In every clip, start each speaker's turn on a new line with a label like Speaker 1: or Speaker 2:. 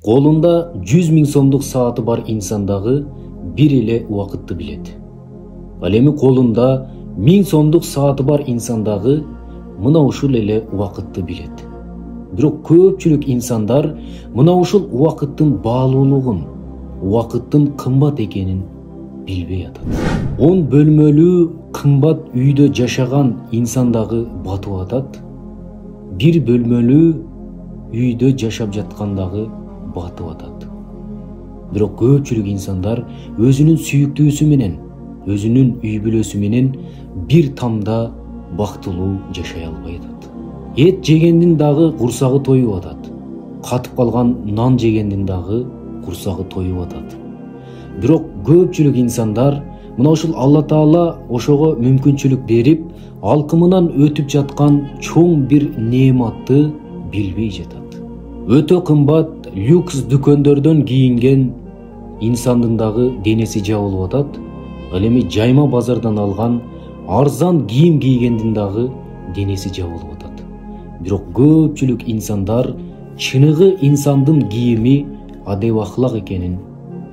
Speaker 1: Колунда 100 000 сомдук сааты бар инсандагы бир эле убакытты билет. Ал эми колунда 1000 сомдук сааты бар инсандагы мына ушул эле убакытты билет. Бирок көпчүлүк инсандар мына ушул убакыттын баалуулугун, убакыттын кымбат экенин билбей атат. 10 бөлмөлүү кымбат үйдө жашаган инсандагы батып атат. 1 бөлмөлүү үйдө жашап жаткандагы батып атат. Бирок көпчүлүк инсандар өзүнүн сүйүктүүсү менен, өзүнүн үй бүлөсү менен бир тамда бактылуу жашай албай атат. Эт жегендин дагы курсагы тоюп атат. Катып калган нан жегендин дагы курсагы тоюп атат. Бирок көпчүлүк инсандар мына ушул Алла Таала ошого мүмкүнчүлүк берип, алкымынан өтүп жаткан чоң бир неематты билбей жатат. Өтө кымбат люкс дүкөндөрдөн кийинген инсандын дагы денеси жабылып атат. Ал эми жайма базардан алган арзан кийим кийгендин дагы денеси жабылып атат. Бирок көпчүлүк инсандар чыныгы инсандын кийими адеп ахлак экенин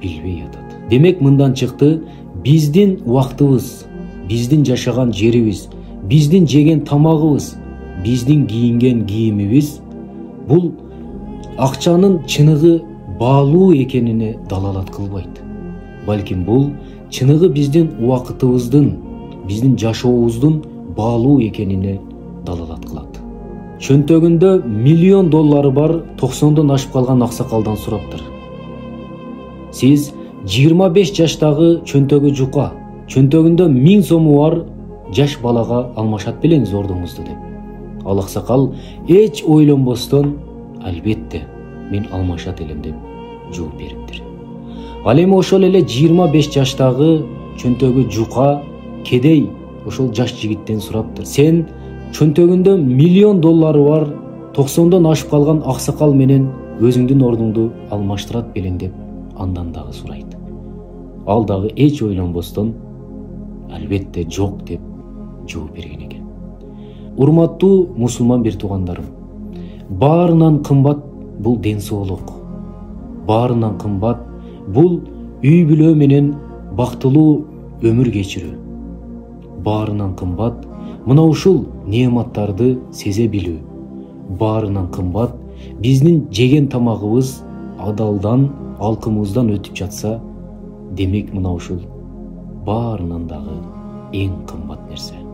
Speaker 1: билбей атат. Демек мындан чыкты, биздин убактыбыз, биздин жашаган жерибиз, биздин жеген тамагыбыз, биздин кийинген кийимибиз бул акчанын чыныгы баалуу экенине далалат кылбайт. Балким бул чыныгы биздин убакытыбыздын, биздин жашообуздун баалуу экенине далалат кылат. Чөнтөгүндө $1 000 000 бар 90дон ашып калган аксакалдан сураптыр. Сиз 25 жаштагы чөнтөгү жука, чөнтөгүндө 1000 сому бар жаш балага алмашат белеңиз ордуңузду деп. Ал аксакал эч ойлонбостон албетте мен алмашат элем деп жооп бериптир. Ал эми ошол эле 25 жаштагы чөнтөгү жука кедей ошол жаш жигиттен сураптыр. Сен чөнтөгүндө $1 000 000 бар 90дон ашып калган аксакал менен өзүңдүн ордуңду алмаштырат белең деп андан дагы сурайт. Ал дагы эч ойлонбостон албетте жок деп жооп берген экен. Урматтуу мусулман бир туугандарым, баарынан кымбат бул ден соолук. Баарынан кымбат бул үй бүлө менен бактылуу өмүр кечирүү. Баарынан кымбат мына ушул неематтарды сезе билүү. Баарынан кымбат биздин жеген тамагыбыз адалдан, алкымыбыздан өтүп жатса, демек мына ушул баарынан дагы эң кымбат нерсе.